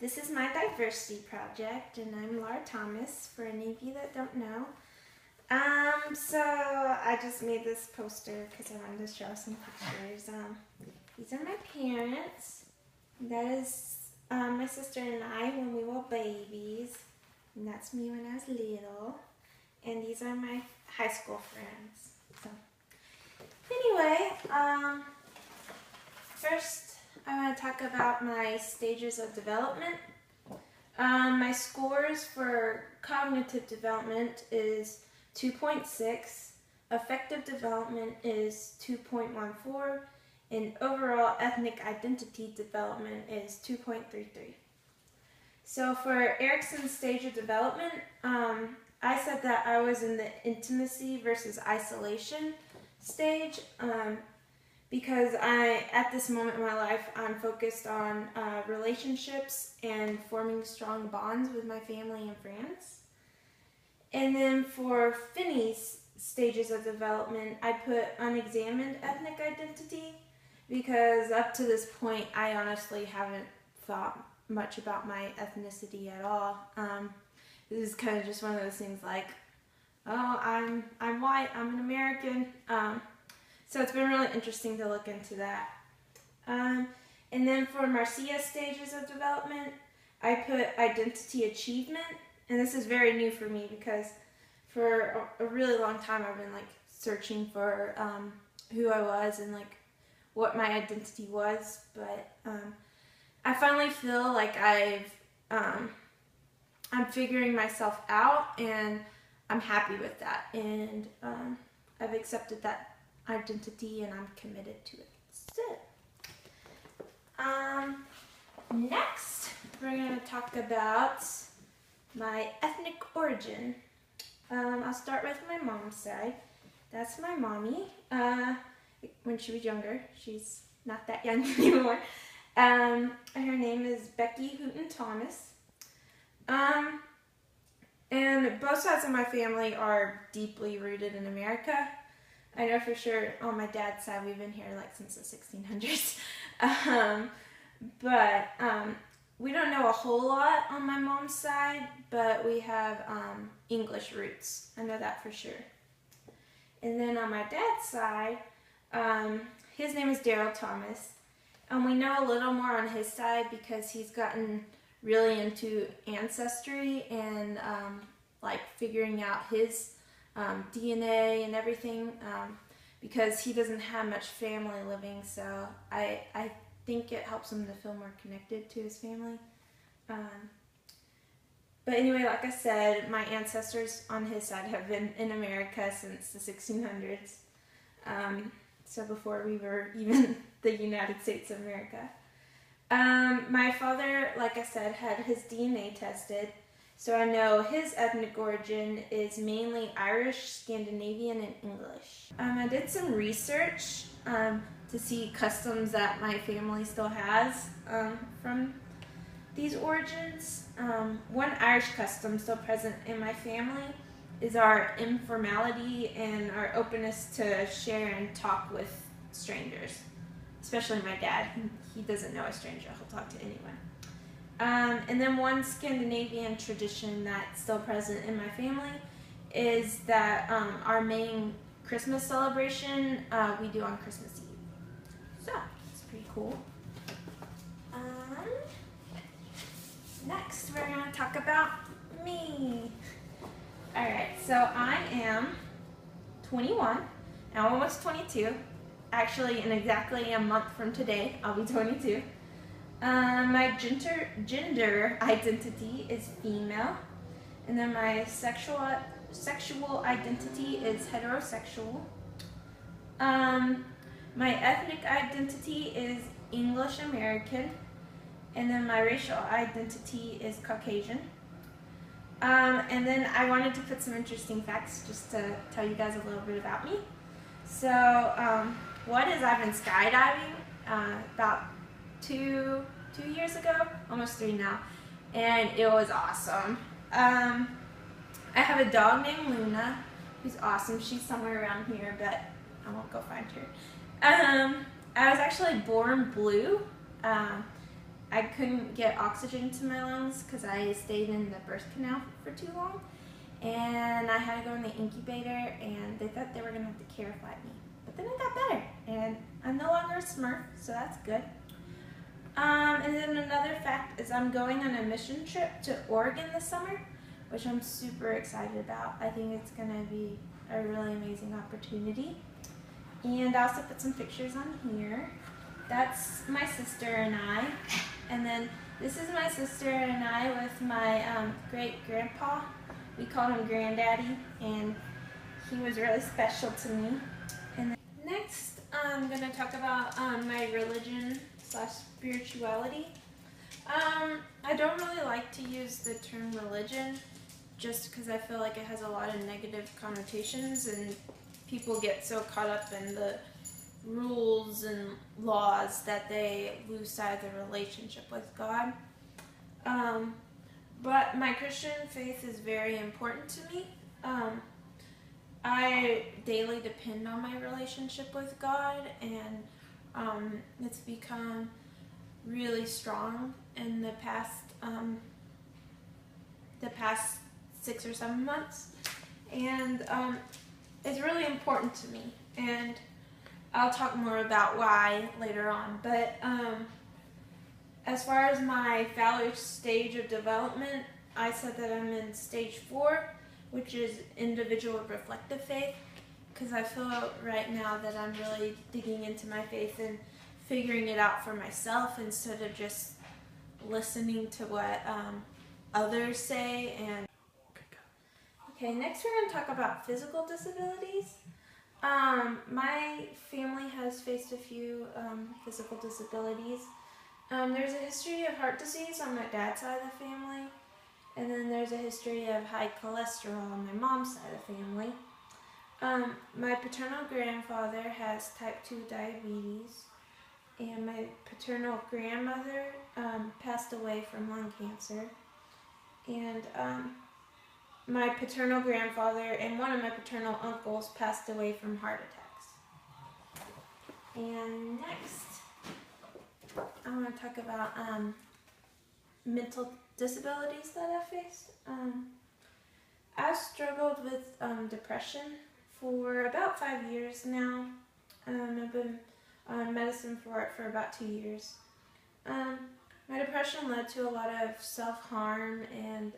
This is my diversity project, and I'm Laura Thomas, for any of you that don't know. So I just made this poster because I wanted to show some pictures. These are my parents. That is my sister and I when we were babies, and that's me when I was little. And these are my high school friends. So anyway, first I want to talk about my stages of development. My scores for cognitive development is 2.6, affective development is 2.14, and overall ethnic identity development is 2.33. So for Erikson's stage of development, I said that I was in the intimacy versus isolation stage because at this moment in my life, I'm focused on relationships and forming strong bonds with my family and friends. And then for Finney's stages of development, I put unexamined ethnic identity because up to this point, I honestly haven't thought much about my ethnicity at all. This is kind of just one of those things like, oh, I'm white, I'm an American. So it's been really interesting to look into that. And then for Marcia's stages of development, I put identity achievement. And this is very new for me because for a really long time I've been like searching for who I was and like what my identity was. But I finally feel like I'm figuring myself out, and I'm happy with that. And I've accepted that identity and I'm committed to it. So, next we're going to talk about my ethnic origin. I'll start with my mom's side. That's my mommy. When she was younger, she's not that young anymore. Her name is Becky Hooten Thomas. And both sides of my family are deeply rooted in America. I know for sure on my dad's side we've been here like since the 1600s. But we don't know a whole lot on my mom's side, but we have English roots. I know that for sure. And then on my dad's side, his name is Daryl Thomas. And we know a little more on his side because he's gotten really into ancestry and like figuring out his DNA and everything because he doesn't have much family living, so I think it helps him to feel more connected to his family. But anyway, like I said, my ancestors on his side have been in America since the 1600s, so before we were even the United States of America. My father, like I said, had his DNA tested, so I know his ethnic origin is mainly Irish, Scandinavian, and English. I did some research to see customs that my family still has from these origins. One Irish custom still present in my family is our informality and our openness to share and talk with strangers. Especially my dad. He doesn't know a stranger. He'll talk to anyone. And then one Scandinavian tradition that's still present in my family is that our main Christmas celebration we do on Christmas Eve. So, it's pretty cool. Next, we're going to talk about me. Alright, so I am 21. Now I'm almost 22. Actually, in exactly a month from today, I'll be 22. My gender identity is female, and then my sexual identity is heterosexual. My ethnic identity is English American, and then my racial identity is Caucasian. And then I wanted to put some interesting facts just to tell you guys a little bit about me. So, one is I've been skydiving about two years ago, almost 3 now, and it was awesome. I have a dog named Luna, who's awesome. She's somewhere around here, but I won't go find her. I was actually born blue, I couldn't get oxygen to my lungs because I stayed in the birth canal for too long. And I had to go in the incubator, and they thought they were going to have to care flat me. But then it got better, and I'm no longer a Smurf, so that's good. And then another fact is I'm going on a mission trip to Oregon this summer, which I'm super excited about. I think it's going to be a really amazing opportunity. And I also put some pictures on here. That's my sister and I. And then this is my sister and I with my great-grandpa. We called him Granddaddy, and he was really special to me. And next, I'm going to talk about my religion/spirituality. I don't really like to use the term religion just because I feel like it has a lot of negative connotations, and people get so caught up in the rules and laws that they lose sight of the relationship with God. But my Christian faith is very important to me. I daily depend on my relationship with God, and it's become really strong in the past 6 or 7 months, and it's really important to me, and I'll talk more about why later on. But as far as my Fowler stage of development, I said that I'm in stage 4, which is individual reflective faith, because I feel right now that I'm really digging into my faith and figuring it out for myself instead of just listening to what others say. And okay, next we're going to talk about physical disabilities. My family has faced a few physical disabilities. There's a history of heart disease on my dad's side of the family, and then there's a history of high cholesterol on my mom's side of the family. My paternal grandfather has type 2 diabetes, and my paternal grandmother passed away from lung cancer, and my paternal grandfather and one of my paternal uncles passed away from heart attacks. And next, I want to talk about mental disabilities that I faced. I've struggled with depression for about 5 years now. I've been on medicine for it for about 2 years. My depression led to a lot of self-harm and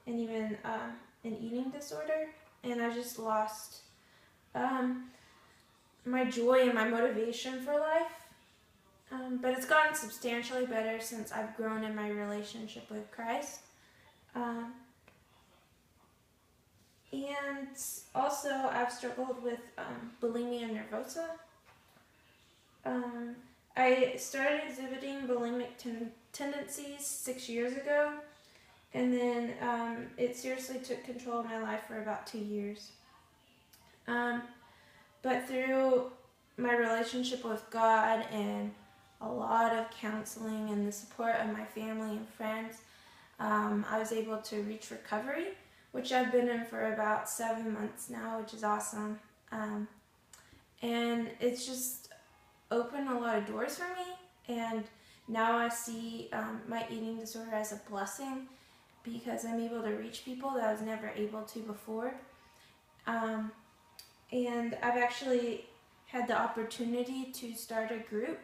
even an eating disorder, and I just lost my joy and my motivation for life. But it's gotten substantially better since I've grown in my relationship with Christ. And also I've struggled with bulimia nervosa. I started exhibiting bulimic tendencies 6 years ago, and then it seriously took control of my life for about 2 years. But through my relationship with God and a lot of counseling and the support of my family and friends, I was able to reach recovery, which I've been in for about 7 months now, which is awesome. And it's just opened a lot of doors for me, and now I see my eating disorder as a blessing because I'm able to reach people that I was never able to before. And I've actually had the opportunity to start a group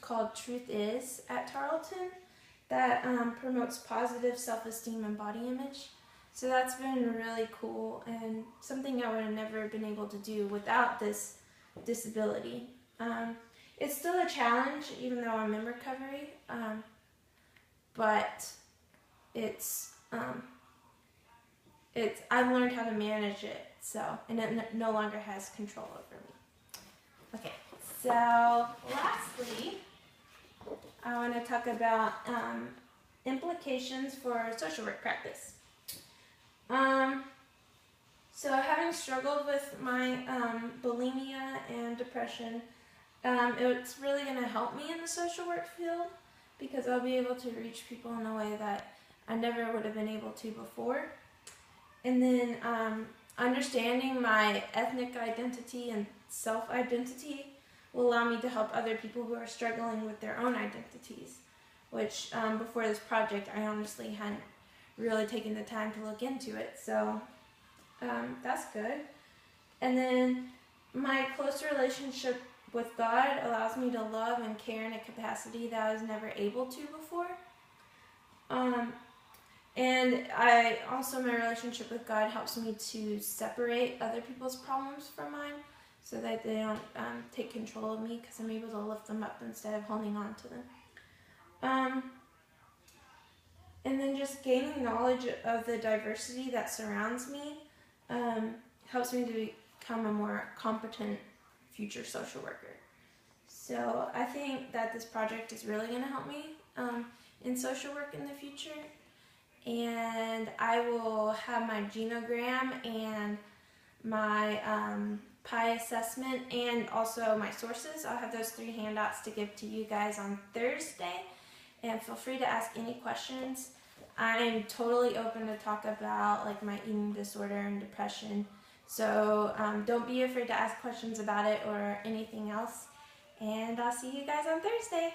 called Truth Is at Tarleton that promotes positive self-esteem and body image. So that's been really cool and something I would have never been able to do without this disability. It's still a challenge even though I'm in recovery, but I've learned how to manage it, and it no longer has control over me. Okay, so lastly, I want to talk about implications for social work practice. So having struggled with my bulimia and depression, it's really going to help me in the social work field because I'll be able to reach people in a way that I never would have been able to before. And then understanding my ethnic identity and self-identity will allow me to help other people who are struggling with their own identities, which before this project I honestly hadn't really taken the time to look into it. So that's good. And then my close relationship with God allows me to love and care in a capacity that I was never able to before. And my relationship with God helps me to separate other people's problems from mine so that they don't take control of me, because I'm able to lift them up instead of holding on to them. And then just gaining knowledge of the diversity that surrounds me helps me to become a more competent future social worker. So I think that this project is really going to help me in social work in the future. And I will have my genogram and my PI assessment and also my sources. I'll have those 3 handouts to give to you guys on Thursday. And feel free to ask any questions. I'm totally open to talk about like my eating disorder and depression. So don't be afraid to ask questions about it or anything else. And I'll see you guys on Thursday.